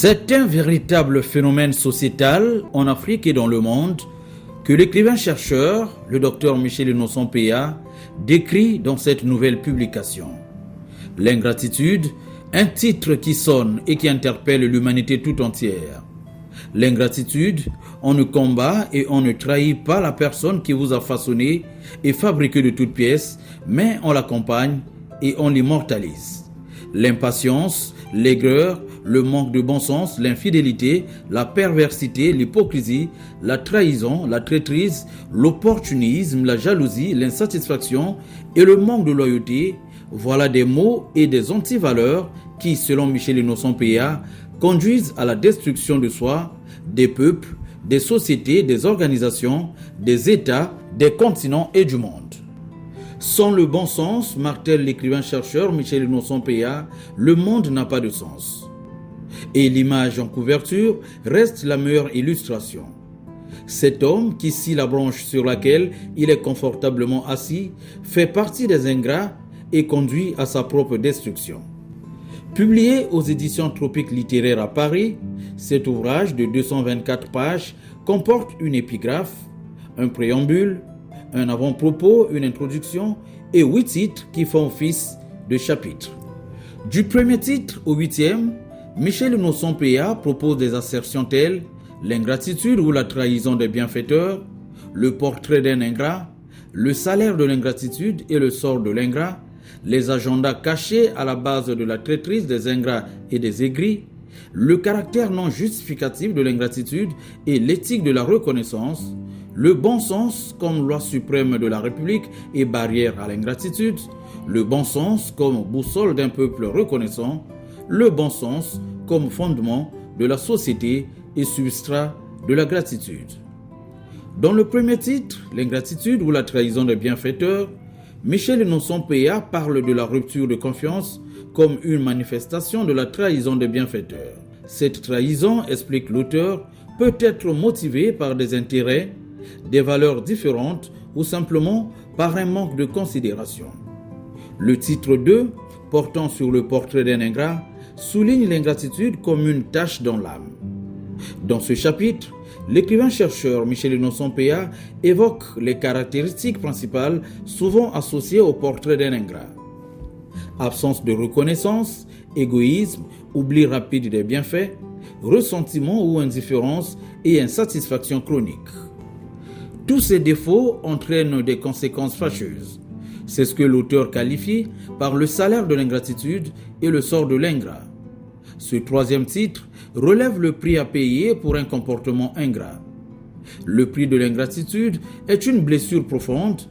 C'est un véritable phénomène sociétal en Afrique et dans le monde que l'écrivain-chercheur, le docteur Michel Innocent Péa, décrit dans cette nouvelle publication. L'ingratitude, un titre qui sonne et qui interpelle l'humanité tout entière. L'ingratitude, on ne combat et on ne trahit pas la personne qui vous a façonné et fabriqué de toutes pièces, mais on l'accompagne et on l'immortalise. L'impatience, l'aigreur, le manque de bon sens, l'infidélité, la perversité, l'hypocrisie, la trahison, la traîtrise, l'opportunisme, la jalousie, l'insatisfaction et le manque de loyauté, voilà des mots et des antivaleurs qui, selon Michel Innocent Péa, conduisent à la destruction de soi, des peuples, des sociétés, des organisations, des États, des continents et du monde. Sans le bon sens, martèle l'écrivain-chercheur Michel Innocent Péa, le monde n'a pas de sens. Et l'image en couverture reste la meilleure illustration. Cet homme qui scie la branche sur laquelle il est confortablement assis fait partie des ingrats et conduit à sa propre destruction. Publié aux éditions Tropiques littéraires à Paris, cet ouvrage de 224 pages comporte une épigraphe, un préambule, un avant-propos, une introduction et 8 titres qui font office de chapitres. Du premier titre au 8e, Michel Innocent Péa propose des assertions telles l'ingratitude ou la trahison des bienfaiteurs, le portrait d'un ingrat, le salaire de l'ingratitude et le sort de l'ingrat, les agendas cachés à la base de la traîtrise des ingrats et des aigris, le caractère non justificatif de l'ingratitude et l'éthique de la reconnaissance, le bon sens comme loi suprême de la République et barrière à l'ingratitude, le bon sens comme boussole d'un peuple reconnaissant, le bon sens comme fondement de la société et substrat de la gratitude. Dans le premier titre, l'ingratitude ou la trahison des bienfaiteurs, Michel Innocent Péa parle de la rupture de confiance comme une manifestation de la trahison des bienfaiteurs. Cette trahison, explique l'auteur, peut être motivée par des intérêts, des valeurs différentes ou simplement par un manque de considération. Le titre 2, portant sur le portrait d'un ingrat, souligne l'ingratitude comme une tache dans l'âme. Dans ce chapitre, l'écrivain-chercheur Michel Innocent Péa évoque les caractéristiques principales souvent associées au portrait d'un ingrat. Absence de reconnaissance, égoïsme, oubli rapide des bienfaits, ressentiment ou indifférence et insatisfaction chronique. Tous ces défauts entraînent des conséquences fâcheuses. C'est ce que l'auteur qualifie par le salaire de l'ingratitude et le sort de l'ingrat. Ce troisième titre relève le prix à payer pour un comportement ingrat. Le prix de l'ingratitude est une blessure profonde,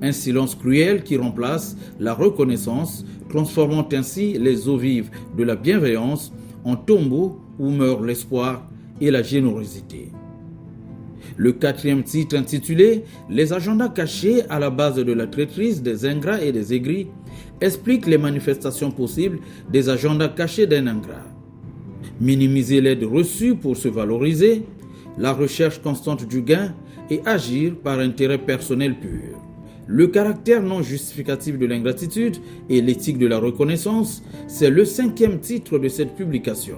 un silence cruel qui remplace la reconnaissance, transformant ainsi les eaux vives de la bienveillance en tombeaux où meurt l'espoir et la générosité. Le quatrième titre intitulé « Les agendas cachés à la base de la traîtrise des ingrats et des aigris » explique les manifestations possibles des agendas cachés d'un ingrat. Minimiser l'aide reçue pour se valoriser, la recherche constante du gain et agir par intérêt personnel pur. Le caractère non justificatif de l'ingratitude et l'éthique de la reconnaissance, c'est le 5e titre de cette publication.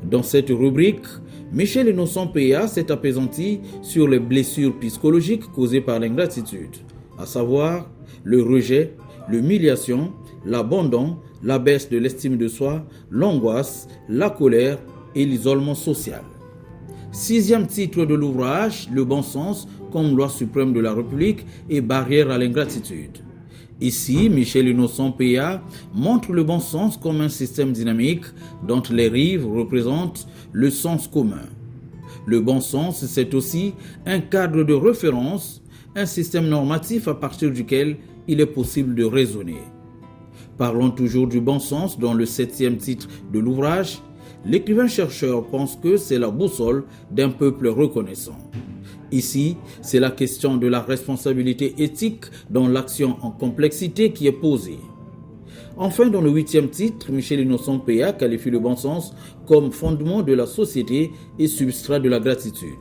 Dans cette rubrique, Michel Innocent Péa s'est appesanti sur les blessures psychologiques causées par l'ingratitude, à savoir le rejet, l'humiliation, l'abandon, la baisse de l'estime de soi, l'angoisse, la colère et l'isolement social. 6e titre de l'ouvrage, le bon sens comme loi suprême de la République et barrière à l'ingratitude. Ici, Michel Innocent Péa montre le bon sens comme un système dynamique dont les rives représentent le sens commun. Le bon sens, c'est aussi un cadre de référence, un système normatif à partir duquel il est possible de raisonner. Parlons toujours du bon sens dans le 7e titre de l'ouvrage. L'écrivain-chercheur pense que c'est la boussole d'un peuple reconnaissant. Ici, c'est la question de la responsabilité éthique dans l'action en complexité qui est posée. Enfin, dans le 8e titre, Michel Innocent Péa qualifie le bon sens comme fondement de la société et substrat de la gratitude.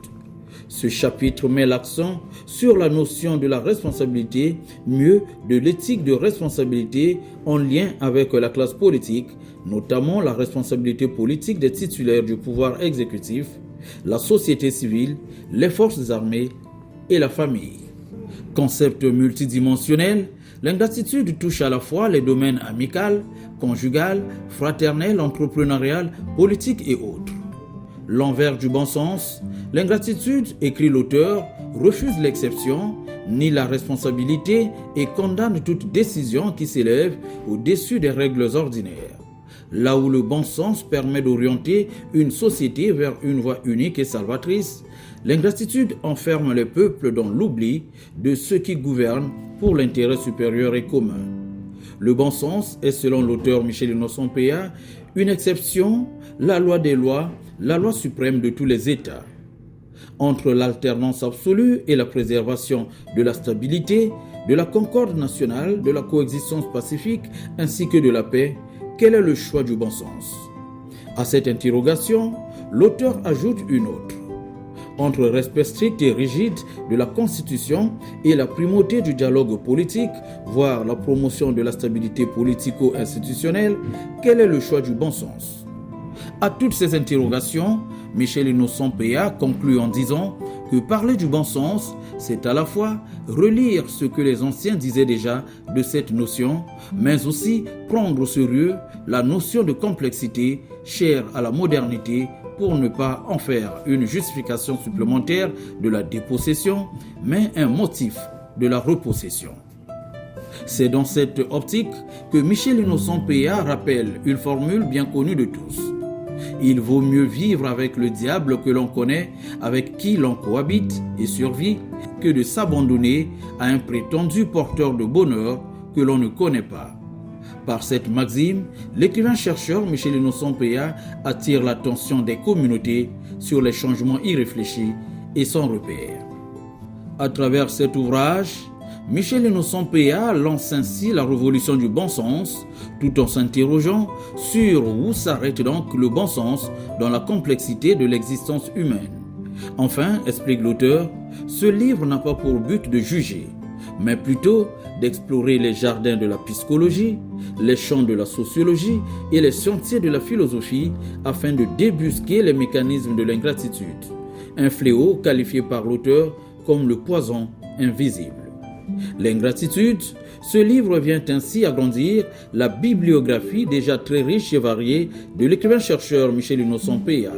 Ce chapitre met l'accent sur la notion de la responsabilité, mieux de l'éthique de responsabilité en lien avec la classe politique, notamment la responsabilité politique des titulaires du pouvoir exécutif, la société civile, les forces armées et la famille. Concept multidimensionnel, l'ingratitude touche à la fois les domaines amical, conjugal, fraternel, entrepreneurial, politique et autres. L'envers du bon sens, l'ingratitude, écrit l'auteur, refuse l'exception, nie la responsabilité et condamne toute décision qui s'élève au-dessus des règles ordinaires. Là où le bon sens permet d'orienter une société vers une voie unique et salvatrice, l'ingratitude enferme les peuples dans l'oubli de ceux qui gouvernent pour l'intérêt supérieur et commun. Le bon sens est, selon l'auteur Michel Innocent Péa, une exception, la loi des lois, la loi suprême de tous les États. Entre l'alternance absolue et la préservation de la stabilité, de la concorde nationale, de la coexistence pacifique ainsi que de la paix, quel est le choix du bon sens? À cette interrogation, l'auteur ajoute une autre. Entre respect strict et rigide de la Constitution et la primauté du dialogue politique, voire la promotion de la stabilité politico-institutionnelle, quel est le choix du bon sens? À toutes ces interrogations, Michel Innocent Péa conclut en disant que parler du bon sens, c'est à la fois relire ce que les anciens disaient déjà de cette notion, mais aussi prendre au sérieux la notion de complexité chère à la modernité pour ne pas en faire une justification supplémentaire de la dépossession, mais un motif de la repossession. C'est dans cette optique que Michel Innocent Péa rappelle une formule bien connue de tous. Il vaut mieux vivre avec le diable que l'on connaît, avec qui l'on cohabite et survit, que de s'abandonner à un prétendu porteur de bonheur que l'on ne connaît pas. Par cette maxime, l'écrivain-chercheur Michel Innocent Péa attire l'attention des communautés sur les changements irréfléchis et sans repère. À travers cet ouvrage, Michel Innocent Péa lance ainsi la révolution du bon sens, tout en s'interrogeant sur où s'arrête donc le bon sens dans la complexité de l'existence humaine. Enfin, explique l'auteur, ce livre n'a pas pour but de juger, mais plutôt d'explorer les jardins de la psychologie, les champs de la sociologie et les sentiers de la philosophie afin de débusquer les mécanismes de l'ingratitude, un fléau qualifié par l'auteur comme le poison invisible. L'ingratitude, ce livre vient ainsi agrandir la bibliographie déjà très riche et variée de l'écrivain-chercheur Michel Innocent Péa.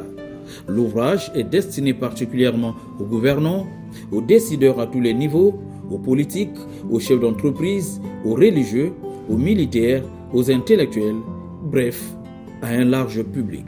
L'ouvrage est destiné particulièrement aux gouvernants, aux décideurs à tous les niveaux, aux politiques, aux chefs d'entreprise, aux religieux, aux militaires, aux intellectuels, bref, à un large public.